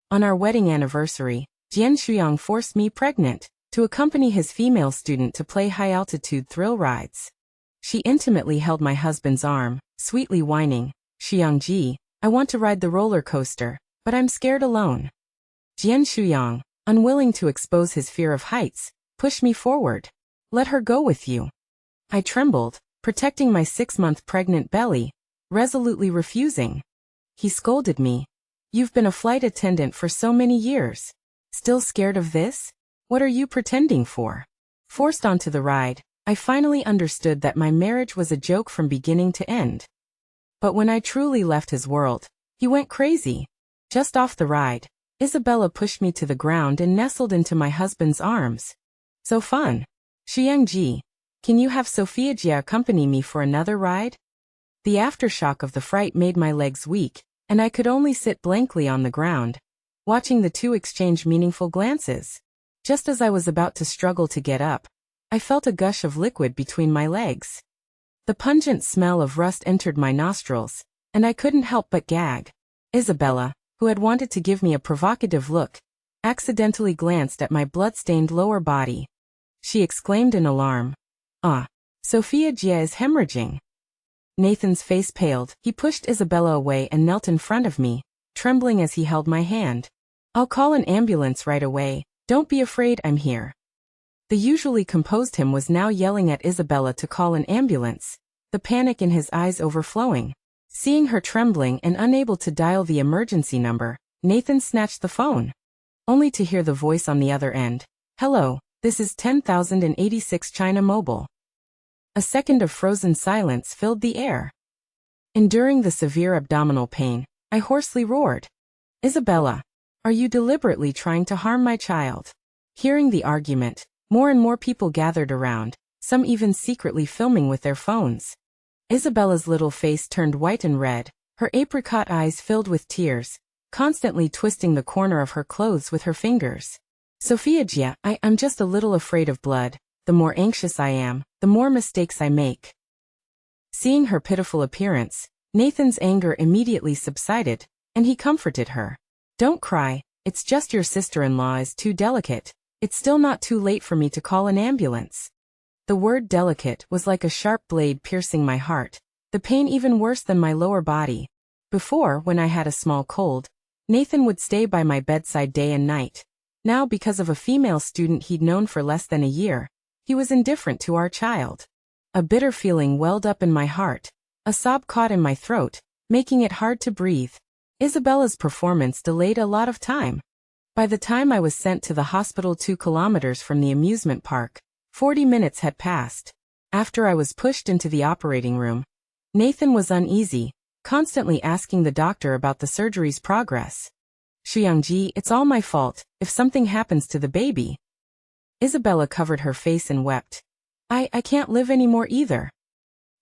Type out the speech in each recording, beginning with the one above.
On our wedding anniversary, Jian Shuyang forced me pregnant to accompany his female student to play high-altitude thrill rides. She intimately held my husband's arm, sweetly whining, "Shuyang-ji, I want to ride the roller coaster, but I'm scared alone." Jian Shuyang, unwilling to expose his fear of heights, pushed me forward. "Let her go with you." I trembled, protecting my 6-month pregnant belly, resolutely refusing. He scolded me. "You've been a flight attendant for so many years. Still scared of this? What are you pretending for?" Forced onto the ride, I finally understood that my marriage was a joke from beginning to end. But when I truly left his world, he went crazy. Just off the ride, Isabella pushed me to the ground and nestled into my husband's arms. "So fun. Shuyang-ji, can you have Sophia Jia accompany me for another ride?" The aftershock of the fright made my legs weak, and I could only sit blankly on the ground, watching the two exchange meaningful glances. Just as I was about to struggle to get up, I felt a gush of liquid between my legs. The pungent smell of rust entered my nostrils, and I couldn't help but gag. Isabella, who had wanted to give me a provocative look, accidentally glanced at my blood-stained lower body. She exclaimed in alarm, "Ah, Sophia Jia is hemorrhaging." Nathan's face paled. He pushed Isabella away and knelt in front of me, trembling as he held my hand. "I'll call an ambulance right away. Don't be afraid, I'm here." The usually composed him was now yelling at Isabella to call an ambulance, the panic in his eyes overflowing. Seeing her trembling and unable to dial the emergency number, Nathan snatched the phone, only to hear the voice on the other end. "Hello, this is 10,086 China Mobile." A second of frozen silence filled the air. Enduring the severe abdominal pain, I hoarsely roared, "Isabella, are you deliberately trying to harm my child?" Hearing the argument, more and more people gathered around, some even secretly filming with their phones. Isabella's little face turned white and red, her apricot eyes filled with tears, constantly twisting the corner of her clothes with her fingers. "Sophia Jia, I'm just a little afraid of blood. The more anxious I am, the more mistakes I make." Seeing her pitiful appearance, Nathan's anger immediately subsided, and he comforted her. "Don't cry, it's just your sister-in-law is too delicate. It's still not too late for me to call an ambulance." The word delicate was like a sharp blade piercing my heart, the pain even worse than my lower body. Before, when I had a small cold, Nathan would stay by my bedside day and night. Now, because of a female student he'd known for less than a year, he was indifferent to our child. A bitter feeling welled up in my heart, a sob caught in my throat, making it hard to breathe. Isabella's performance delayed a lot of time. By the time I was sent to the hospital 2 kilometers from the amusement park, 40 minutes had passed. After I was pushed into the operating room, Nathan was uneasy, constantly asking the doctor about the surgery's progress. "Shuyang-ji, it's all my fault if something happens to the baby." Isabella covered her face and wept. I can't live anymore either."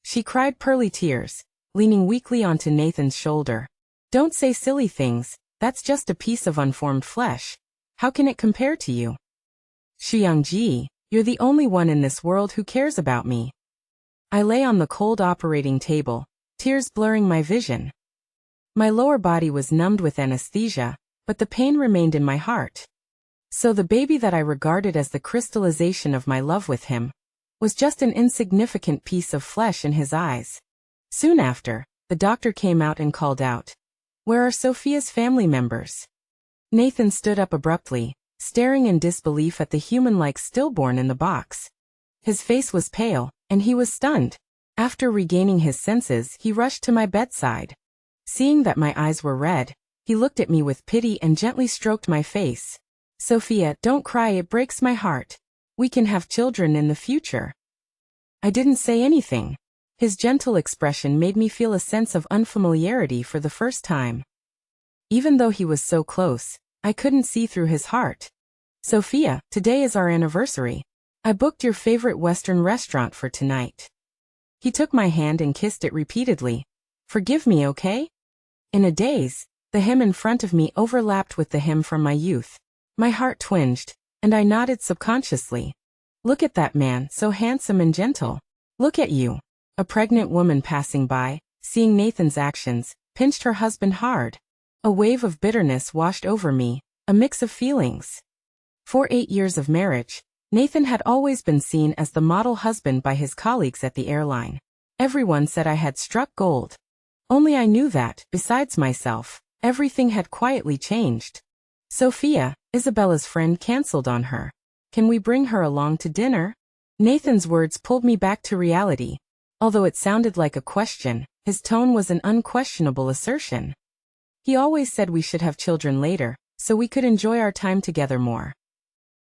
She cried pearly tears, leaning weakly onto Nathan's shoulder. "Don't say silly things. That's just a piece of unformed flesh. How can it compare to you? Shuyang-ji, you're the only one in this world who cares about me." I lay on the cold operating table, tears blurring my vision. My lower body was numbed with anesthesia, but the pain remained in my heart. So the baby that I regarded as the crystallization of my love with him was just an insignificant piece of flesh in his eyes. Soon after, the doctor came out and called out, "Where are Sophia's family members?" Nathan stood up abruptly, staring in disbelief at the human-like stillborn in the box. His face was pale, and he was stunned. After regaining his senses, he rushed to my bedside. Seeing that my eyes were red, he looked at me with pity and gently stroked my face. "Sophia, don't cry, it breaks my heart. We can have children in the future." I didn't say anything. His gentle expression made me feel a sense of unfamiliarity for the first time. Even though he was so close, I couldn't see through his heart. "Sophia, today is our anniversary. I booked your favorite Western restaurant for tonight." He took my hand and kissed it repeatedly. "Forgive me, okay?" In a daze, the him in front of me overlapped with the him from my youth. My heart twinged, and I nodded subconsciously. "Look at that man, so handsome and gentle. Look at you." A pregnant woman passing by, seeing Nathan's actions, pinched her husband hard. A wave of bitterness washed over me, a mix of feelings. For 8 years of marriage, Nathan had always been seen as the model husband by his colleagues at the airline. Everyone said I had struck gold. Only I knew that, besides myself, everything had quietly changed. Sophia, Isabella's friend, canceled on her. Can we bring her along to dinner? Nathan's words pulled me back to reality. Although it sounded like a question, his tone was an unquestionable assertion. He always said we should have children later, so we could enjoy our time together more.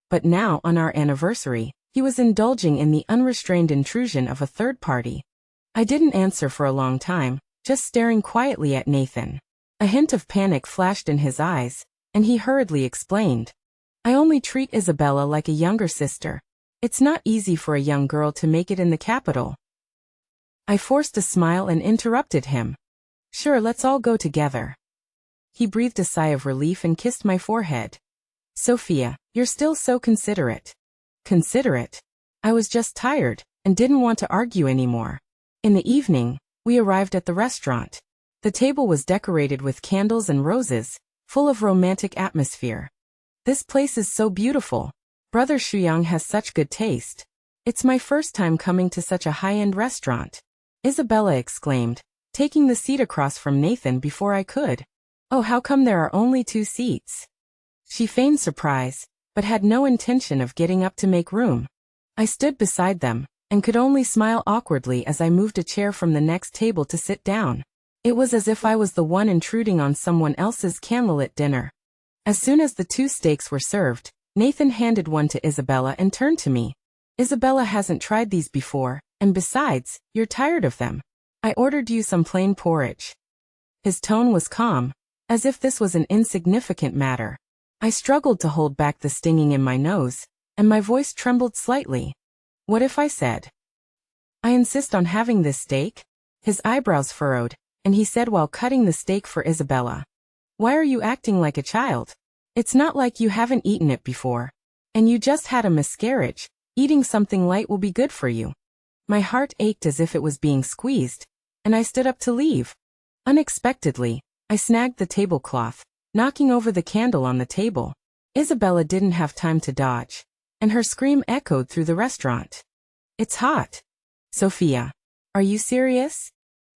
But now, on our anniversary, he was indulging in the unrestrained intrusion of a third party. I didn't answer for a long time, just staring quietly at Nathan. A hint of panic flashed in his eyes, and he hurriedly explained. I only treat Isabella like a younger sister. It's not easy for a young girl to make it in the capital. I forced a smile and interrupted him. Sure, let's all go together. He breathed a sigh of relief and kissed my forehead. Sophia, you're still so considerate. Considerate? I was just tired, and didn't want to argue anymore. In the evening, we arrived at the restaurant. The table was decorated with candles and roses, full of romantic atmosphere. This place is so beautiful. Brother Shuyang has such good taste. It's my first time coming to such a high-end restaurant. Isabella exclaimed, taking the seat across from Nathan before I could. Oh, how come there are only 2 seats? She feigned surprise, but had no intention of getting up to make room. I stood beside them, and could only smile awkwardly as I moved a chair from the next table to sit down. It was as if I was the one intruding on someone else's candlelit dinner. As soon as the 2 steaks were served, Nathan handed one to Isabella and turned to me. Isabella hasn't tried these before, and besides, you're tired of them. I ordered you some plain porridge. His tone was calm, as if this was an insignificant matter. I struggled to hold back the stinging in my nose, and my voice trembled slightly. What if I said, I insist on having this steak? His eyebrows furrowed, and he said while cutting the steak for Isabella. Why are you acting like a child? It's not like you haven't eaten it before. And you just had a miscarriage. Eating something light will be good for you. My heart ached as if it was being squeezed, and I stood up to leave. Unexpectedly, I snagged the tablecloth, knocking over the candle on the table. Isabella didn't have time to dodge, and her scream echoed through the restaurant. It's hot. Sophia, are you serious?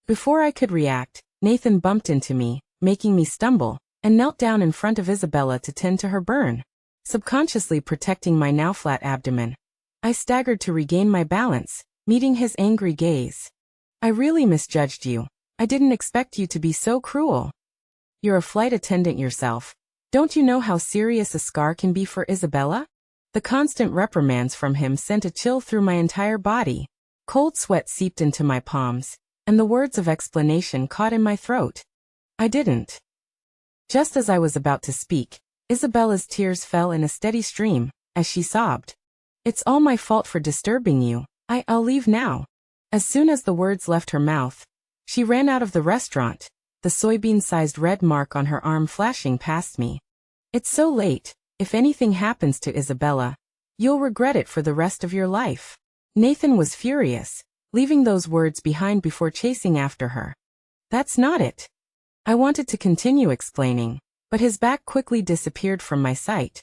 Before I could react, Nathan bumped into me, making me stumble, and knelt down in front of Isabella to tend to her burn, subconsciously protecting my now flat abdomen. I staggered to regain my balance, meeting his angry gaze. I really misjudged you. I didn't expect you to be so cruel. You're a flight attendant yourself. Don't you know how serious a scar can be for Isabella? The constant reprimands from him sent a chill through my entire body. Cold sweat seeped into my palms, and the words of explanation caught in my throat. I didn't. Just as I was about to speak, Isabella's tears fell in a steady stream, as she sobbed. It's all my fault for disturbing you. I'll leave now. As soon as the words left her mouth, she ran out of the restaurant, the soybean-sized red mark on her arm flashing past me. It's so late. If anything happens to Isabella, you'll regret it for the rest of your life. Nathan was furious, leaving those words behind before chasing after her. That's not it. I wanted to continue explaining, but his back quickly disappeared from my sight.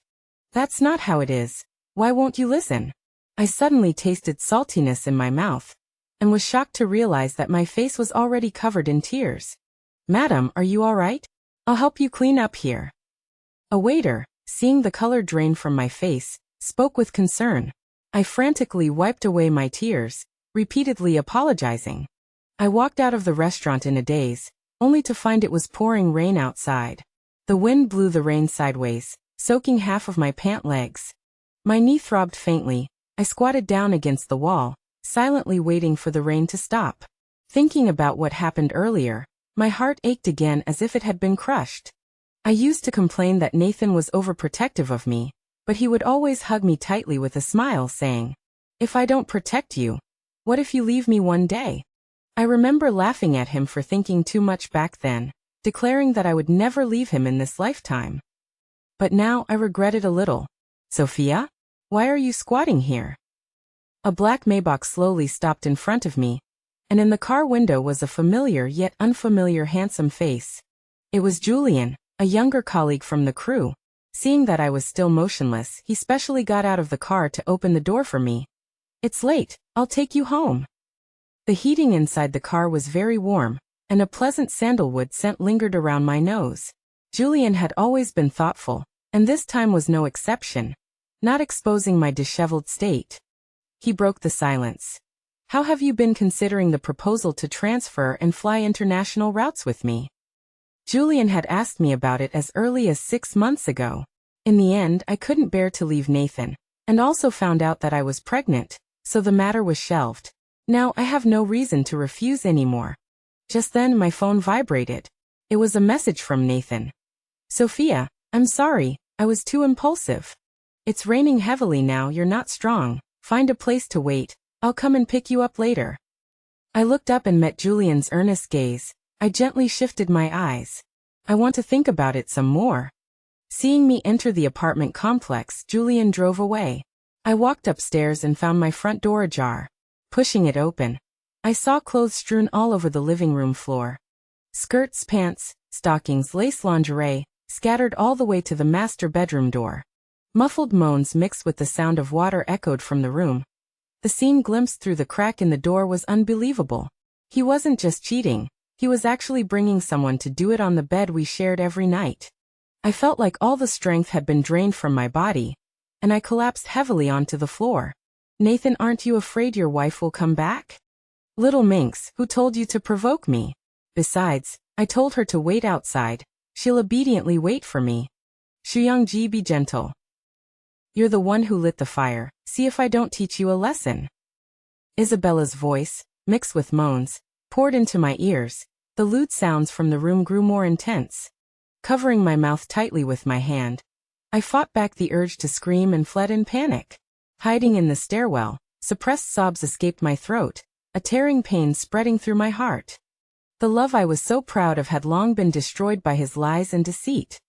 That's not how it is. Why won't you listen? I suddenly tasted saltiness in my mouth, and was shocked to realize that my face was already covered in tears. Madam, are you all right? I'll help you clean up here. A waiter, seeing the color drain from my face, spoke with concern. I frantically wiped away my tears, repeatedly apologizing. I walked out of the restaurant in a daze, only to find it was pouring rain outside. The wind blew the rain sideways, soaking half of my pant legs. My knee throbbed faintly. I squatted down against the wall, silently waiting for the rain to stop. Thinking about what happened earlier, my heart ached again as if it had been crushed. I used to complain that Nathan was overprotective of me, but he would always hug me tightly with a smile, saying, "If I don't protect you, what if you leave me one day?" I remember laughing at him for thinking too much back then, declaring that I would never leave him in this lifetime. But now I regret it a little. Sophia? Why are you squatting here? A black Maybach slowly stopped in front of me, and in the car window was a familiar yet unfamiliar handsome face. It was Julian, a younger colleague from the crew. Seeing that I was still motionless, he specially got out of the car to open the door for me. "It's late, I'll take you home." The heating inside the car was very warm, and a pleasant sandalwood scent lingered around my nose. Julian had always been thoughtful, and this time was no exception, not exposing my disheveled state. He broke the silence. "How have you been considering the proposal to transfer and fly international routes with me?" Julian had asked me about it as early as 6 months ago. In the end, I couldn't bear to leave Nathan, and also found out that I was pregnant, so the matter was shelved. Now I have no reason to refuse anymore. Just then my phone vibrated. It was a message from Nathan. "Sophia, I'm sorry, I was too impulsive. It's raining heavily now, you're not strong. Find a place to wait, I'll come and pick you up later." I looked up and met Julian's earnest gaze. I gently shifted my eyes. "I want to think about it some more." Seeing me enter the apartment complex, Julian drove away. I walked upstairs and found my front door ajar. Pushing it open, I saw clothes strewn all over the living room floor. Skirts, pants, stockings, lace lingerie, scattered all the way to the master bedroom door. Muffled moans mixed with the sound of water echoed from the room. The scene glimpsed through the crack in the door was unbelievable. He wasn't just cheating, he was actually bringing someone to do it on the bed we shared every night. I felt like all the strength had been drained from my body, and I collapsed heavily onto the floor. "Nathan, aren't you afraid your wife will come back?" "Little minx, who told you to provoke me? Besides, I told her to wait outside. She'll obediently wait for me." "Shuyang-ji, be gentle. You're the one who lit the fire, see if I don't teach you a lesson." Isabella's voice, mixed with moans, poured into my ears. The lewd sounds from the room grew more intense. Covering my mouth tightly with my hand, I fought back the urge to scream and fled in panic. Hiding in the stairwell, suppressed sobs escaped my throat, a tearing pain spreading through my heart. The love I was so proud of had long been destroyed by his lies and deceit.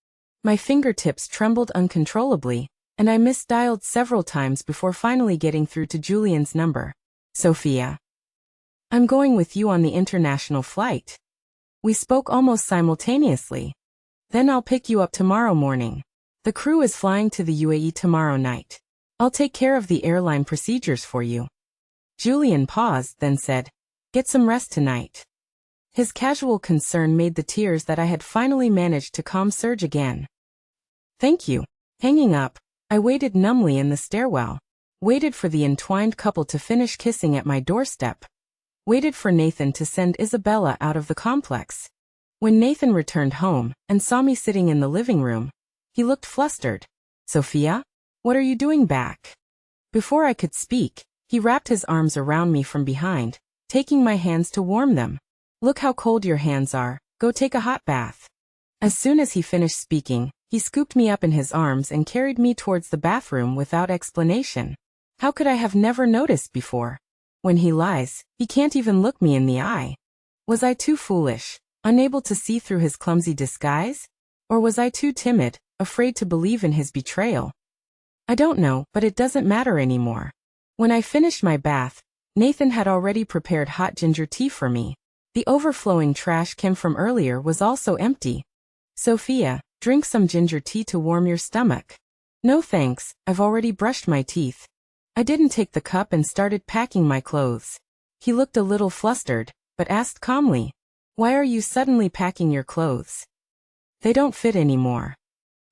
My fingertips trembled uncontrollably, and I misdialed several times before finally getting through to Julian's number. "Sophia, I'm going with you on the international flight." We spoke almost simultaneously. "Then I'll pick you up tomorrow morning. The crew is flying to the UAE tomorrow night. I'll take care of the airline procedures for you." Julian paused, then said, "Get some rest tonight." His casual concern made the tears that I had finally managed to calm surge again. "Thank you." Hanging up, I waited numbly in the stairwell. Waited for the entwined couple to finish kissing at my doorstep. Waited for Nathan to send Isabella out of the complex. When Nathan returned home and saw me sitting in the living room, he looked flustered. "Sophia? What are you doing back?" Before I could speak, he wrapped his arms around me from behind, taking my hands to warm them. "Look how cold your hands are, go take a hot bath." As soon as he finished speaking, he scooped me up in his arms and carried me towards the bathroom without explanation. How could I have never noticed before? When he lies, he can't even look me in the eye. Was I too foolish, unable to see through his clumsy disguise? Or was I too timid, afraid to believe in his betrayal? I don't know, but it doesn't matter anymore. When I finished my bath, Nathan had already prepared hot ginger tea for me. The overflowing trash can from earlier was also empty. "Sophia, drink some ginger tea to warm your stomach." "No thanks, I've already brushed my teeth." I didn't take the cup and started packing my clothes. He looked a little flustered, but asked calmly, "Why are you suddenly packing your clothes? They don't fit anymore."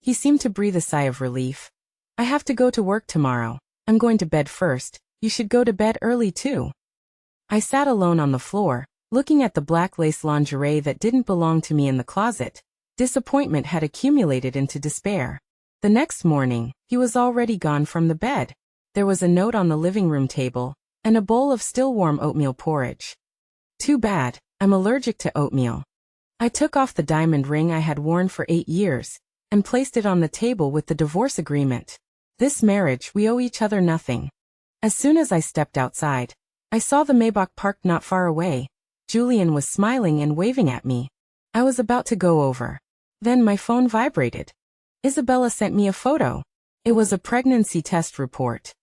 He seemed to breathe a sigh of relief. "I have to go to work tomorrow. I'm going to bed first. You should go to bed early too." I sat alone on the floor, looking at the black lace lingerie that didn't belong to me in the closet. Disappointment had accumulated into despair. The next morning, he was already gone from the bed. There was a note on the living room table, and a bowl of still warm oatmeal porridge. "Too bad, I'm allergic to oatmeal." I took off the diamond ring I had worn for 8 years, and placed it on the table with the divorce agreement. This marriage, we owe each other nothing. As soon as I stepped outside, I saw the Maybach parked not far away. Julian was smiling and waving at me. I was about to go over. Then my phone vibrated. Isabella sent me a photo. It was a pregnancy test report.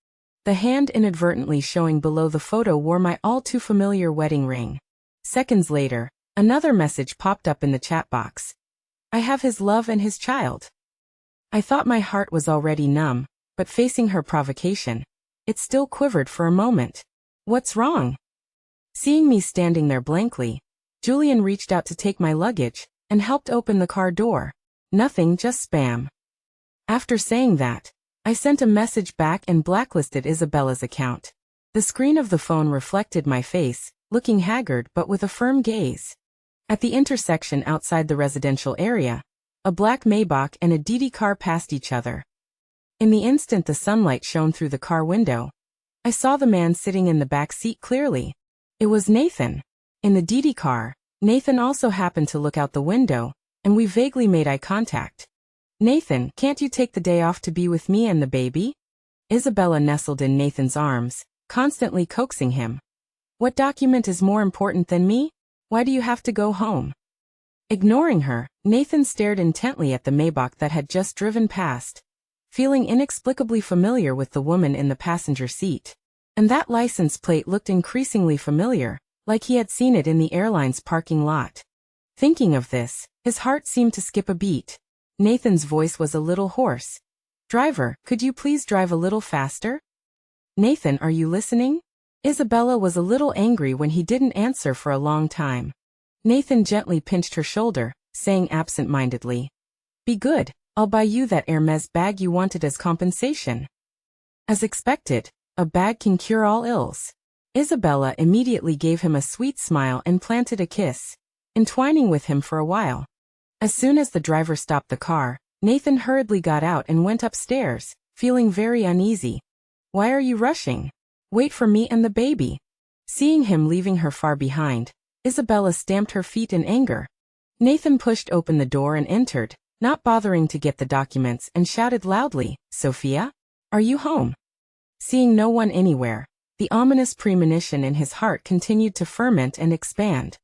The hand inadvertently showing below the photo wore my all-too-familiar wedding ring. Seconds later, another message popped up in the chat box. I have his love and his child. I thought my heart was already numb, but facing her provocation, it still quivered for a moment. What's wrong? Seeing me standing there blankly, Julian reached out to take my luggage and helped open the car door. Nothing, just spam. After saying that, I sent a message back and blacklisted Isabella's account. The screen of the phone reflected my face, looking haggard but with a firm gaze. At the intersection outside the residential area, a black Maybach and a Didi car passed each other. In the instant the sunlight shone through the car window, I saw the man sitting in the back seat clearly. It was Nathan. In the Didi car, Nathan also happened to look out the window, and we vaguely made eye contact. Nathan, can't you take the day off to be with me and the baby? Isabella nestled in Nathan's arms, constantly coaxing him. What document is more important than me? Why do you have to go home? Ignoring her, Nathan stared intently at the Maybach that had just driven past, feeling inexplicably familiar with the woman in the passenger seat. And that license plate looked increasingly familiar, like he had seen it in the airline's parking lot. Thinking of this, his heart seemed to skip a beat. Nathan's voice was a little hoarse. Driver, could you please drive a little faster? Nathan, are you listening? Isabella was a little angry when he didn't answer for a long time. Nathan gently pinched her shoulder, saying absent-mindedly, Be good, I'll buy you that Hermes bag you wanted as compensation. As expected, a bag can cure all ills. Isabella immediately gave him a sweet smile and planted a kiss, entwining with him for a while. As soon as the driver stopped the car, Nathan hurriedly got out and went upstairs, feeling very uneasy. Why are you rushing? Wait for me and the baby. Seeing him leaving her far behind, Isabella stamped her feet in anger. Nathan pushed open the door and entered, not bothering to get the documents, and shouted loudly, Sophia? Are you home? Seeing no one anywhere, the ominous premonition in his heart continued to ferment and expand.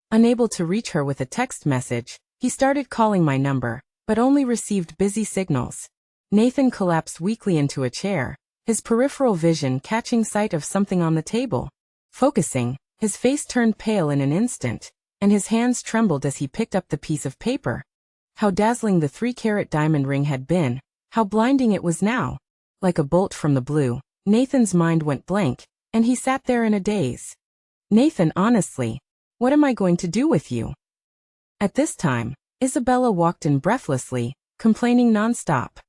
Unable to reach her with a text message, he started calling my number, but only received busy signals. Nathan collapsed weakly into a chair, his peripheral vision catching sight of something on the table. Focusing, his face turned pale in an instant, and his hands trembled as he picked up the piece of paper. How dazzling the 3-carat diamond ring had been, how blinding it was now. Like a bolt from the blue, Nathan's mind went blank, and he sat there in a daze. Nathan, honestly, what am I going to do with you? At this time, Isabella walked in breathlessly, complaining nonstop.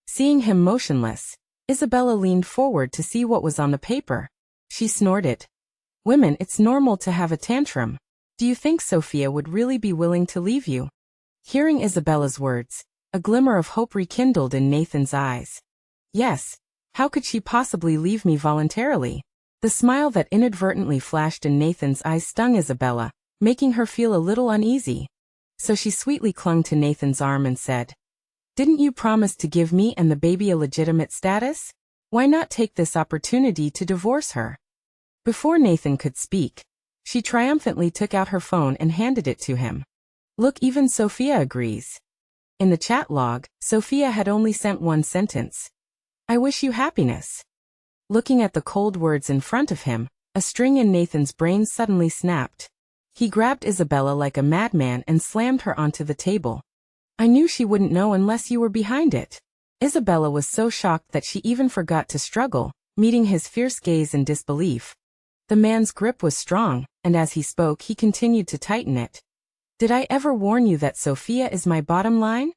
Seeing him motionless, Isabella leaned forward to see what was on the paper. She snorted. Women, it's normal to have a tantrum. Do you think Sophia would really be willing to leave you? Hearing Isabella's words, a glimmer of hope rekindled in Nathan's eyes. Yes. How could she possibly leave me voluntarily? The smile that inadvertently flashed in Nathan's eyes stung Isabella, making her feel a little uneasy. So she sweetly clung to Nathan's arm and said, Didn't you promise to give me and the baby a legitimate status? Why not take this opportunity to divorce her? Before Nathan could speak, she triumphantly took out her phone and handed it to him. Look, even Sophia agrees. In the chat log, Sophia had only sent one sentence. I wish you happiness. Looking at the cold words in front of him, a string in Nathan's brain suddenly snapped. He grabbed Isabella like a madman and slammed her onto the table. I knew she wouldn't know unless you were behind it. Isabella was so shocked that she even forgot to struggle, meeting his fierce gaze in disbelief. The man's grip was strong, and as he spoke he continued to tighten it. Did I ever warn you that Sophia is my bottom line?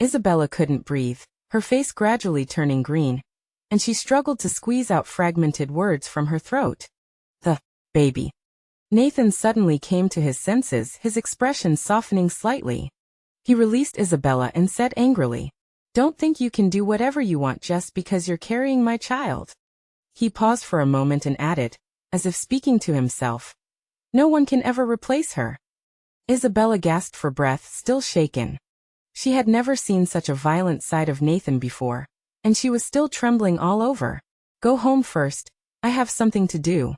Isabella couldn't breathe, her face gradually turning green, and she struggled to squeeze out fragmented words from her throat. The baby. Nathan suddenly came to his senses, his expression softening slightly. He released Isabella and said angrily, Don't think you can do whatever you want just because you're carrying my child. He paused for a moment and added, as if speaking to himself, No one can ever replace her. Isabella gasped for breath, still shaken. She had never seen such a violent side of Nathan before, and she was still trembling all over. Go home first, I have something to do.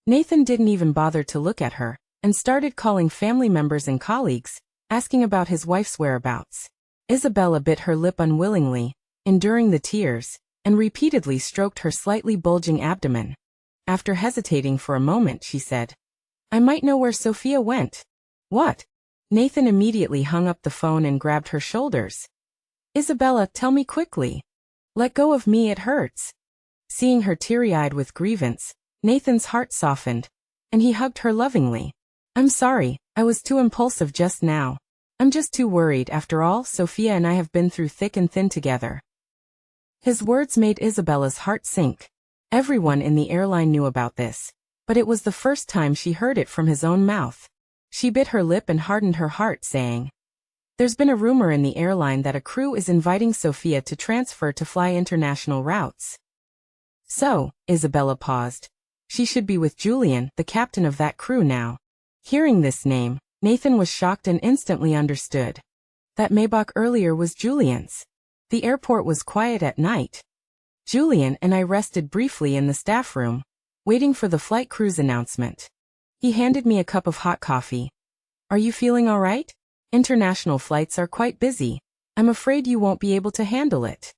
Nathan didn't even bother to look at her, and started calling family members and colleagues, asking about his wife's whereabouts. Isabella bit her lip unwillingly, enduring the tears, and repeatedly stroked her slightly bulging abdomen. After hesitating for a moment, she said, I might know where Sophia went. What? Nathan immediately hung up the phone and grabbed her shoulders. Isabella, tell me quickly. Let go of me, it hurts. Seeing her teary-eyed with grievance, Nathan's heart softened, and he hugged her lovingly. I'm sorry, I was too impulsive just now. I'm just too worried. After all, Sophia and I have been through thick and thin together. His words made Isabella's heart sink. Everyone in the airline knew about this, but it was the first time she heard it from his own mouth. She bit her lip and hardened her heart, saying, There's been a rumor in the airline that a crew is inviting Sophia to transfer to fly international routes. So, Isabella paused. She should be with Julian, the captain of that crew now. Hearing this name, Nathan was shocked and instantly understood. That Maybach earlier was Julian's. The airport was quiet at night. Julian and I rested briefly in the staff room, waiting for the flight crew's announcement. He handed me a cup of hot coffee. Are you feeling all right? International flights are quite busy. I'm afraid you won't be able to handle it.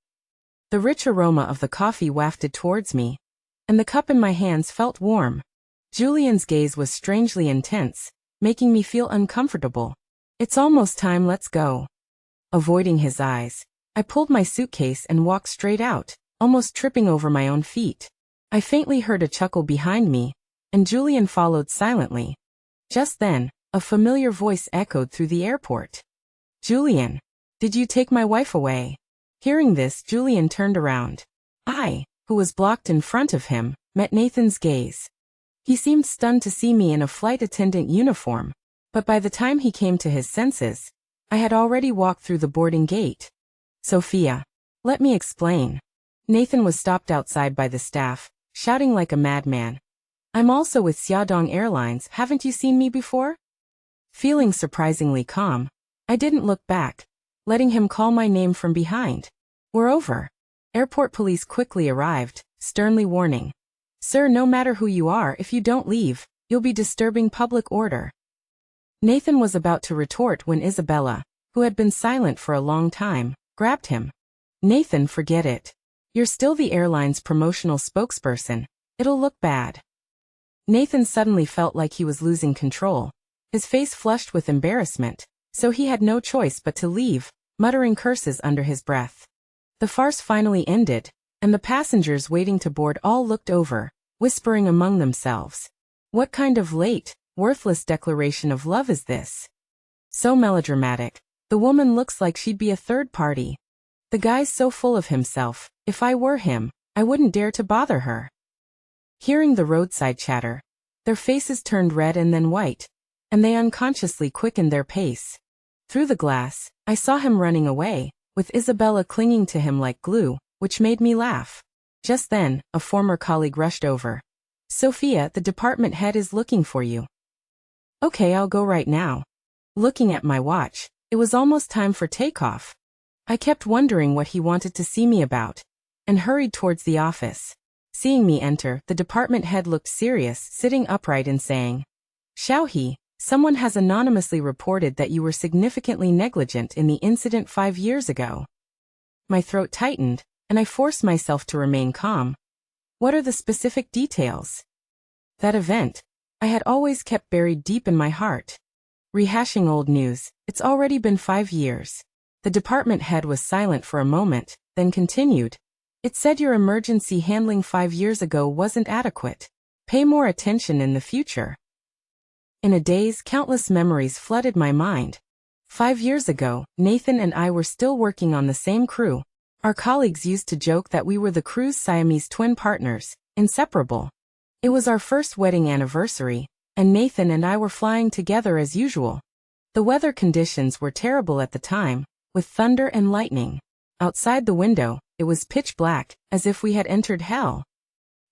The rich aroma of the coffee wafted towards me, and the cup in my hands felt warm. Julian's gaze was strangely intense, making me feel uncomfortable. It's almost time, let's go. Avoiding his eyes, I pulled my suitcase and walked straight out, almost tripping over my own feet. I faintly heard a chuckle behind me, and Julian followed silently. Just then, a familiar voice echoed through the airport. Julian, did you take my wife away? Hearing this, Julian turned around. I, who was blocked in front of him, met Nathan's gaze. He seemed stunned to see me in a flight attendant uniform, but by the time he came to his senses, I had already walked through the boarding gate. Sophia, let me explain. Nathan was stopped outside by the staff, shouting like a madman. I'm also with Xiaodong Airlines, haven't you seen me before? Feeling surprisingly calm, I didn't look back, letting him call my name from behind. We're over. Airport police quickly arrived, sternly warning. Sir, no matter who you are, if you don't leave, you'll be disturbing public order. Nathan was about to retort when Isabella, who had been silent for a long time, grabbed him. Nathan, forget it. You're still the airline's promotional spokesperson. It'll look bad. Nathan suddenly felt like he was losing control. His face flushed with embarrassment, so he had no choice but to leave, muttering curses under his breath. The farce finally ended, and the passengers waiting to board all looked over, whispering among themselves. What kind of late, worthless declaration of love is this? So melodramatic. The woman looks like she'd be a third party. The guy's so full of himself. If I were him, I wouldn't dare to bother her. Hearing the roadside chatter, their faces turned red and then white, and they unconsciously quickened their pace. Through the glass, I saw him running away, with Isabella clinging to him like glue, which made me laugh. Just then, a former colleague rushed over. Sophia, the department head is looking for you. Okay, I'll go right now. Looking at my watch, it was almost time for takeoff. I kept wondering what he wanted to see me about, and hurried towards the office. Seeing me enter, the department head looked serious, sitting upright and saying, Xiaohe, someone has anonymously reported that you were significantly negligent in the incident 5 years ago. My throat tightened, and I forced myself to remain calm. What are the specific details? That event, I had always kept buried deep in my heart. Rehashing old news, it's already been 5 years. The department head was silent for a moment, then continued. It said your emergency handling 5 years ago wasn't adequate. Pay more attention in the future. In a daze, countless memories flooded my mind. 5 years ago, Nathan and I were still working on the same crew. Our colleagues used to joke that we were the crew's Siamese twin partners, inseparable. It was our first wedding anniversary, and Nathan and I were flying together as usual. The weather conditions were terrible at the time, with thunder and lightning. Outside the window, it was pitch black, as if we had entered hell.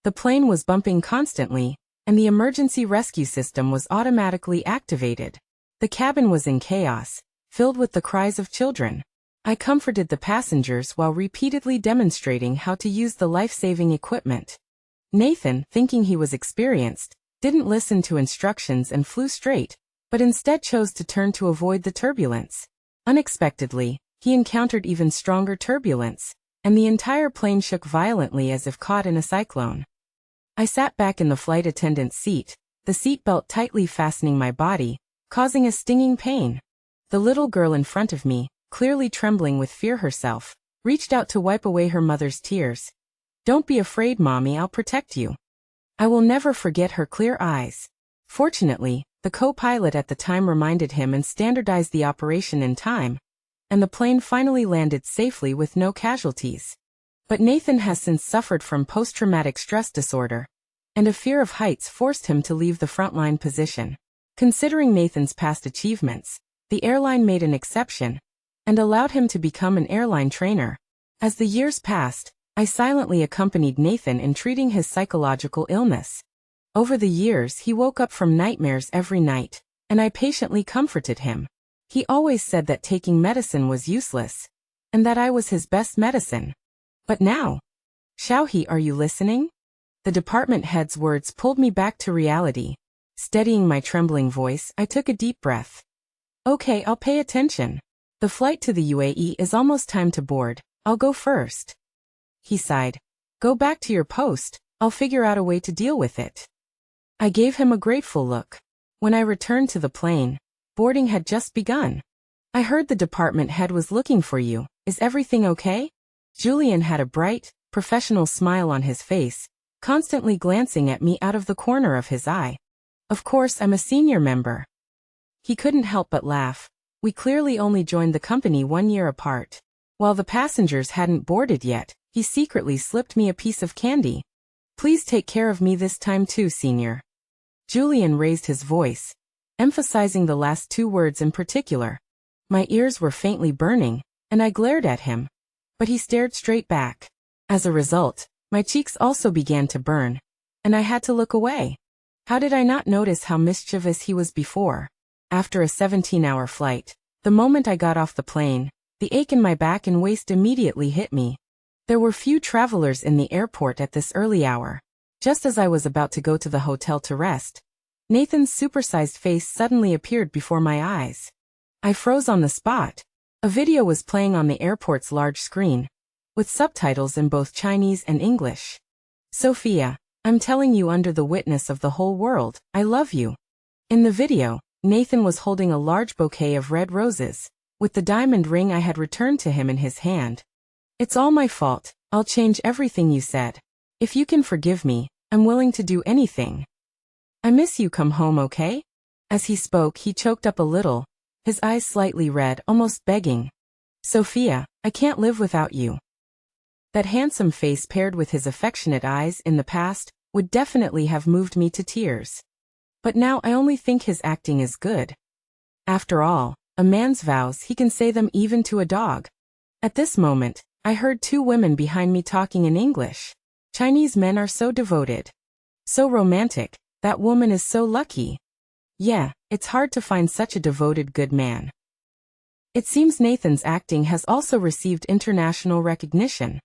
The plane was bumping constantly, and the emergency rescue system was automatically activated. The cabin was in chaos, filled with the cries of children. I comforted the passengers while repeatedly demonstrating how to use the life-saving equipment. Nathan, thinking he was experienced, didn't listen to instructions and flew straight, but instead chose to turn to avoid the turbulence. Unexpectedly, he encountered even stronger turbulence, and the entire plane shook violently as if caught in a cyclone. I sat back in the flight attendant's seat, the seatbelt tightly fastening my body, causing a stinging pain. The little girl in front of me, clearly trembling with fear herself, reached out to wipe away her mother's tears. "Don't be afraid, Mommy, I'll protect you." I will never forget her clear eyes. Fortunately, the co-pilot at the time reminded him and standardized the operation in time, and the plane finally landed safely with no casualties. But Nathan has since suffered from post-traumatic stress disorder, and a fear of heights forced him to leave the frontline position. Considering Nathan's past achievements, the airline made an exception and allowed him to become an airline trainer. As the years passed, I silently accompanied Nathan in treating his psychological illness. Over the years, he woke up from nightmares every night, and I patiently comforted him. He always said that taking medicine was useless, and that I was his best medicine. But now, Xiaohe, are you listening? The department head's words pulled me back to reality. Steadying my trembling voice, I took a deep breath. Okay, I'll pay attention. The flight to the UAE is almost time to board. I'll go first. He sighed. Go back to your post. I'll figure out a way to deal with it. I gave him a grateful look. When I returned to the plane, boarding had just begun. I heard the department head was looking for you. Is everything okay? Julian had a bright, professional smile on his face, constantly glancing at me out of the corner of his eye. Of course, I'm a senior member. He couldn't help but laugh. We clearly only joined the company 1 year apart. While the passengers hadn't boarded yet, he secretly slipped me a piece of candy. Please take care of me this time too, senior. Julian raised his voice, emphasizing the last 2 words in particular. My ears were faintly burning, and I glared at him. But he stared straight back. As a result, my cheeks also began to burn, and I had to look away. How did I not notice how mischievous he was before? After a 17-hour flight, the moment I got off the plane, the ache in my back and waist immediately hit me. There were few travelers in the airport at this early hour. Just as I was about to go to the hotel to rest, Nathan's supersized face suddenly appeared before my eyes. I froze on the spot. A video was playing on the airport's large screen, with subtitles in both Chinese and English. Sophia, I'm telling you under the witness of the whole world, I love you. In the video, Nathan was holding a large bouquet of red roses, with the diamond ring I had returned to him in his hand. It's all my fault. I'll change everything you said. If you can forgive me, I'm willing to do anything. I miss you. Come home, okay? As he spoke, he choked up a little, his eyes slightly red, almost begging. Sophia, I can't live without you. That handsome face paired with his affectionate eyes in the past would definitely have moved me to tears. But now I only think his acting is good. After all, a man's vows, he can say them even to a dog. At this moment, I heard 2 women behind me talking in English. Chinese men are so devoted. So romantic. That woman is so lucky. Yeah, it's hard to find such a devoted good man. It seems Nathan's acting has also received international recognition.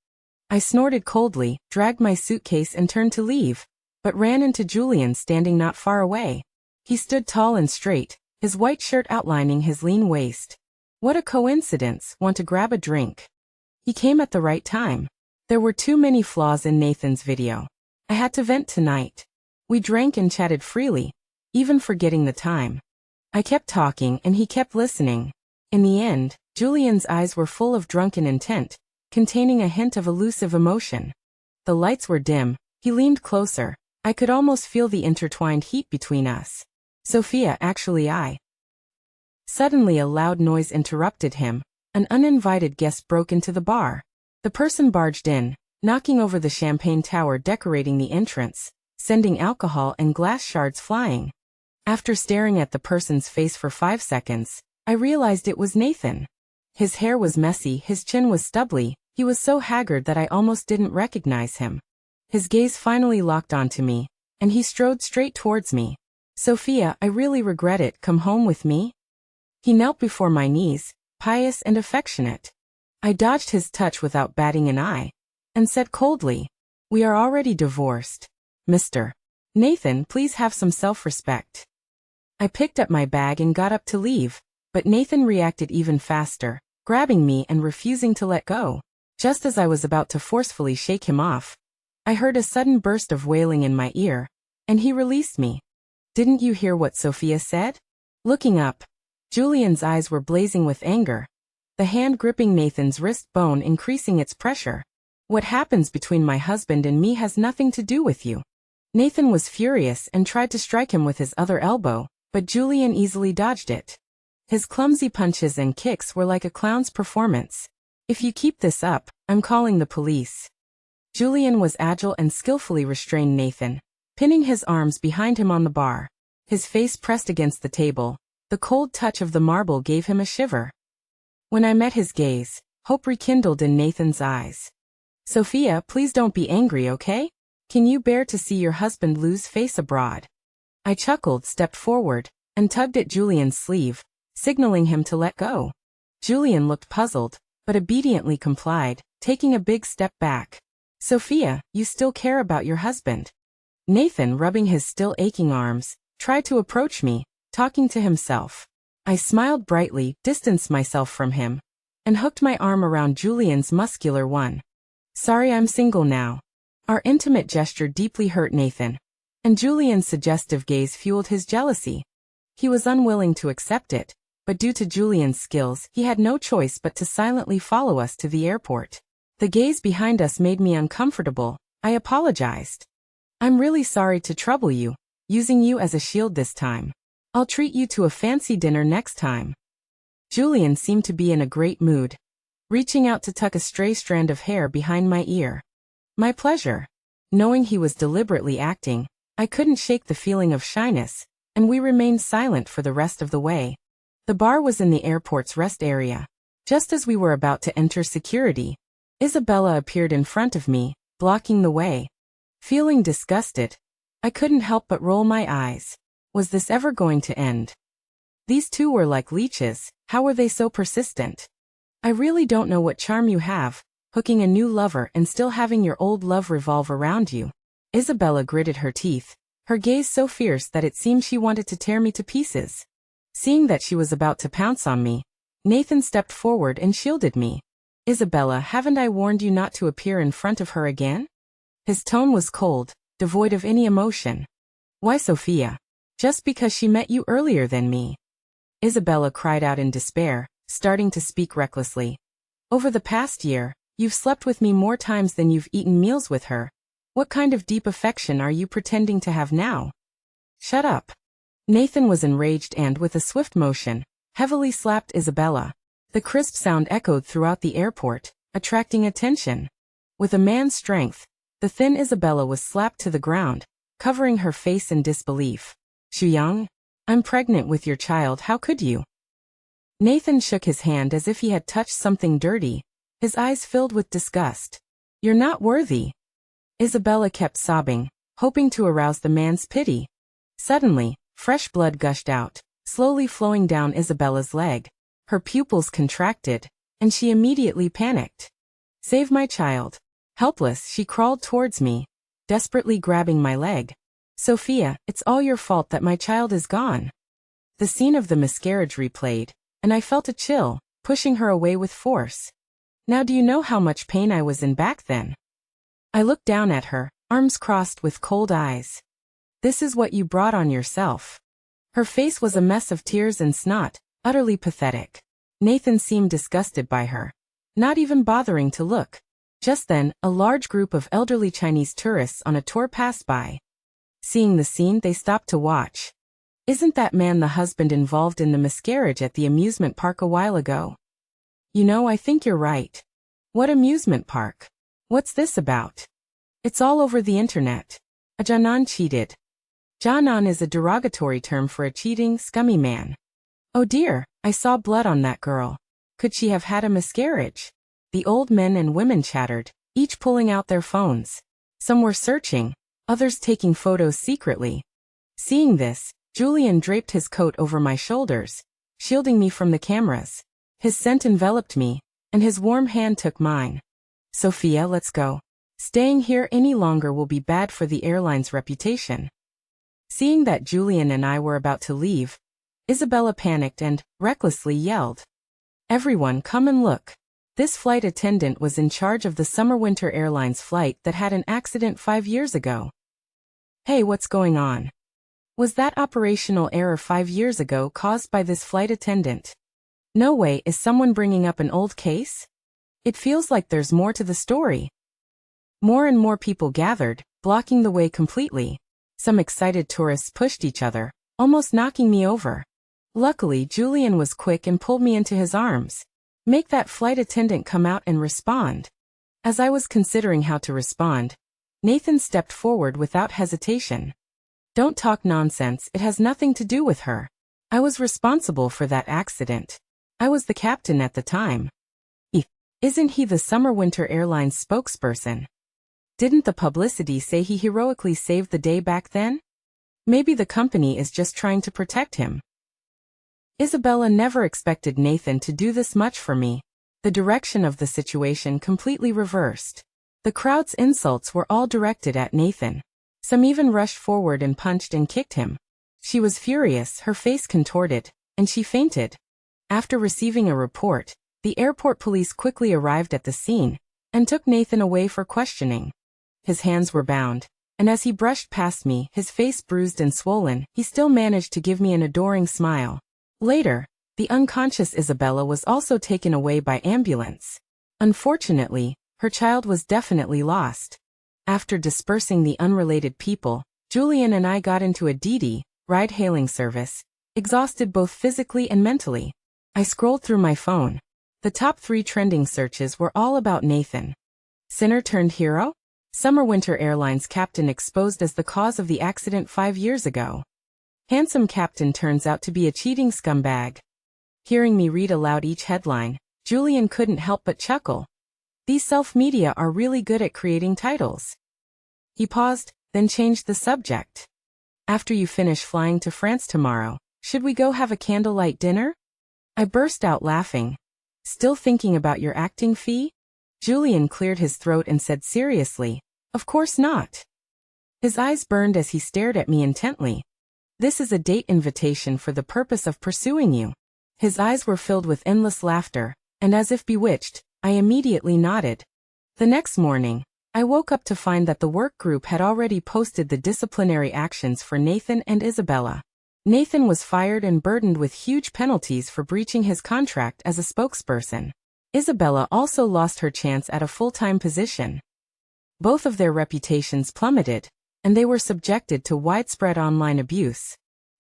I snorted coldly, dragged my suitcase and turned to leave, but ran into Julian standing not far away. He stood tall and straight, his white shirt outlining his lean waist. What a coincidence. Want to grab a drink? He came at the right time. There were too many flaws in Nathan's video. I had to vent tonight. We drank and chatted freely, even forgetting the time. I kept talking and he kept listening. In the end, Julian's eyes were full of drunken intent, containing a hint of elusive emotion. The lights were dim. He leaned closer. I could almost feel the intertwined heat between us. Sophia, actually Suddenly a loud noise interrupted him. An uninvited guest broke into the bar. The person barged in, knocking over the champagne tower decorating the entrance, sending alcohol and glass shards flying. After staring at the person's face for 5 seconds, I realized it was Nathan. His hair was messy, his chin was stubbly, he was so haggard that I almost didn't recognize him. His gaze finally locked onto me, and he strode straight towards me. Sophia, I really regret it. Come home with me? He knelt before my knees, pious and affectionate. I dodged his touch without batting an eye, and said coldly, we are already divorced. Mr. Nathan, please have some self-respect. I picked up my bag and got up to leave, but Nathan reacted even faster, grabbing me and refusing to let go. Just as I was about to forcefully shake him off, I heard a sudden burst of wailing in my ear, and he released me. Didn't you hear what Sophia said? Looking up, Julian's eyes were blazing with anger, the hand gripping Nathan's wrist bone increasing its pressure. What happens between my husband and me has nothing to do with you. Nathan was furious and tried to strike him with his other elbow, but Julian easily dodged it. His clumsy punches and kicks were like a clown's performance. If you keep this up, I'm calling the police. Julian was agile and skillfully restrained Nathan, pinning his arms behind him on the bar. His face pressed against the table. The cold touch of the marble gave him a shiver. When I met his gaze, hope rekindled in Nathan's eyes. Sophia, please don't be angry, okay? Can you bear to see your husband lose face abroad? I chuckled, stepped forward, and tugged at Julian's sleeve, signaling him to let go. Julian looked puzzled, but obediently complied, taking a big step back. Sophia, you still care about your husband? Nathan, rubbing his still aching arms, tried to approach me, talking to himself. I smiled brightly, distanced myself from him, and hooked my arm around Julian's muscular one. Sorry, I'm single now. Our intimate gesture deeply hurt Nathan, and Julian's suggestive gaze fueled his jealousy. He was unwilling to accept it, but due to Julian's skills, he had no choice but to silently follow us to the airport. The gaze behind us made me uncomfortable. I apologized. I'm really sorry to trouble you, using you as a shield this time. I'll treat you to a fancy dinner next time. Julian seemed to be in a great mood, reaching out to tuck a stray strand of hair behind my ear. My pleasure. Knowing he was deliberately acting, I couldn't shake the feeling of shyness, and we remained silent for the rest of the way. The bar was in the airport's rest area. Just as we were about to enter security, Isabella appeared in front of me, blocking the way. Feeling disgusted, I couldn't help but roll my eyes. Was this ever going to end? These two were like leeches. How were they so persistent? I really don't know what charm you have, hooking a new lover and still having your old love revolve around you. Isabella gritted her teeth, her gaze so fierce that it seemed she wanted to tear me to pieces. Seeing that she was about to pounce on me, Nathan stepped forward and shielded me. Isabella, haven't I warned you not to appear in front of her again? His tone was cold, devoid of any emotion. Why, Sophia? Just because she met you earlier than me. Isabella cried out in despair, starting to speak recklessly. Over the past year, you've slept with me more times than you've eaten meals with her. What kind of deep affection are you pretending to have now? Shut up. Nathan was enraged and, with a swift motion, heavily slapped Isabella. The crisp sound echoed throughout the airport, attracting attention. With a man's strength, the thin Isabella was slapped to the ground, covering her face in disbelief. Shuyang, I'm pregnant with your child, how could you? Nathan shook his hand as if he had touched something dirty, his eyes filled with disgust. You're not worthy. Isabella kept sobbing, hoping to arouse the man's pity. Suddenly, fresh blood gushed out, slowly flowing down Isabella's leg. Her pupils contracted, and she immediately panicked. Save my child. Helpless, she crawled towards me, desperately grabbing my leg. Sophia, it's all your fault that my child is gone. The scene of the miscarriage replayed, and I felt a chill, pushing her away with force. Now do you know how much pain I was in back then? I looked down at her, arms crossed with cold eyes. This is what you brought on yourself. Her face was a mess of tears and snot, utterly pathetic. Nathan seemed disgusted by her, not even bothering to look. Just then, a large group of elderly Chinese tourists on a tour passed by. Seeing the scene, they stopped to watch. Isn't that man the husband involved in the miscarriage at the amusement park a while ago? You know, I think you're right. What amusement park? What's this about? It's all over the internet. A Jianan cheated. Jianan is a derogatory term for a cheating, scummy man. Oh dear, I saw blood on that girl. Could she have had a miscarriage? The old men and women chattered, each pulling out their phones. Some were searching, others taking photos secretly. Seeing this, Julian draped his coat over my shoulders, shielding me from the cameras. His scent enveloped me, and his warm hand took mine. Sophia, let's go. Staying here any longer will be bad for the airline's reputation. Seeing that Julian and I were about to leave, Isabella panicked and, recklessly, yelled. Everyone, come and look. This flight attendant was in charge of the Summer-Winter Airlines flight that had an accident 5 years ago. Hey, what's going on? Was that operational error 5 years ago caused by this flight attendant? No way, is someone bringing up an old case? It feels like there's more to the story. More and more people gathered, blocking the way completely. Some excited tourists pushed each other, almost knocking me over. Luckily, Julian was quick and pulled me into his arms. Make that flight attendant come out and respond. As I was considering how to respond, Nathan stepped forward without hesitation. Don't talk nonsense, it has nothing to do with her. I was responsible for that accident. I was the captain at the time. Isn't he the Summer-Winter Airlines spokesperson? Didn't the publicity say he heroically saved the day back then? Maybe the company is just trying to protect him. Isabella never expected Nathan to do this much for me. The direction of the situation completely reversed. The crowd's insults were all directed at Nathan. Some even rushed forward and punched and kicked him. She was furious, her face contorted, and she fainted. After receiving a report, the airport police quickly arrived at the scene and took Nathan away for questioning. His hands were bound, and as he brushed past me, his face bruised and swollen, he still managed to give me an adoring smile. Later, the unconscious Isabella was also taken away by ambulance. Unfortunately, her child was definitely lost. After dispersing the unrelated people, Julian and I got into a Didi ride-hailing service, exhausted both physically and mentally. I scrolled through my phone. The top 3 trending searches were all about Nathan. Sinner turned hero? Summer-Winter Airlines captain exposed as the cause of the accident 5 years ago. Handsome captain turns out to be a cheating scumbag. Hearing me read aloud each headline, Julian couldn't help but chuckle. These self-media are really good at creating titles. He paused, then changed the subject. After you finish flying to France tomorrow, should we go have a candlelight dinner? I burst out laughing. Still thinking about your acting fee? Julian cleared his throat and said seriously, of course not. His eyes burned as he stared at me intently. This is a date invitation for the purpose of pursuing you. His eyes were filled with endless laughter, and as if bewitched, I immediately nodded. The next morning, I woke up to find that the work group had already posted the disciplinary actions for Nathan and Isabella. Nathan was fired and burdened with huge penalties for breaching his contract as a spokesperson. Isabella also lost her chance at a full-time position. Both of their reputations plummeted, and they were subjected to widespread online abuse.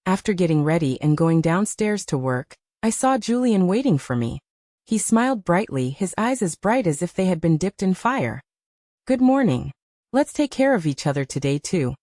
After getting ready and going downstairs to work, I saw Julian waiting for me. He smiled brightly, his eyes as bright as if they had been dipped in fire. Good morning. Let's take care of each other today too.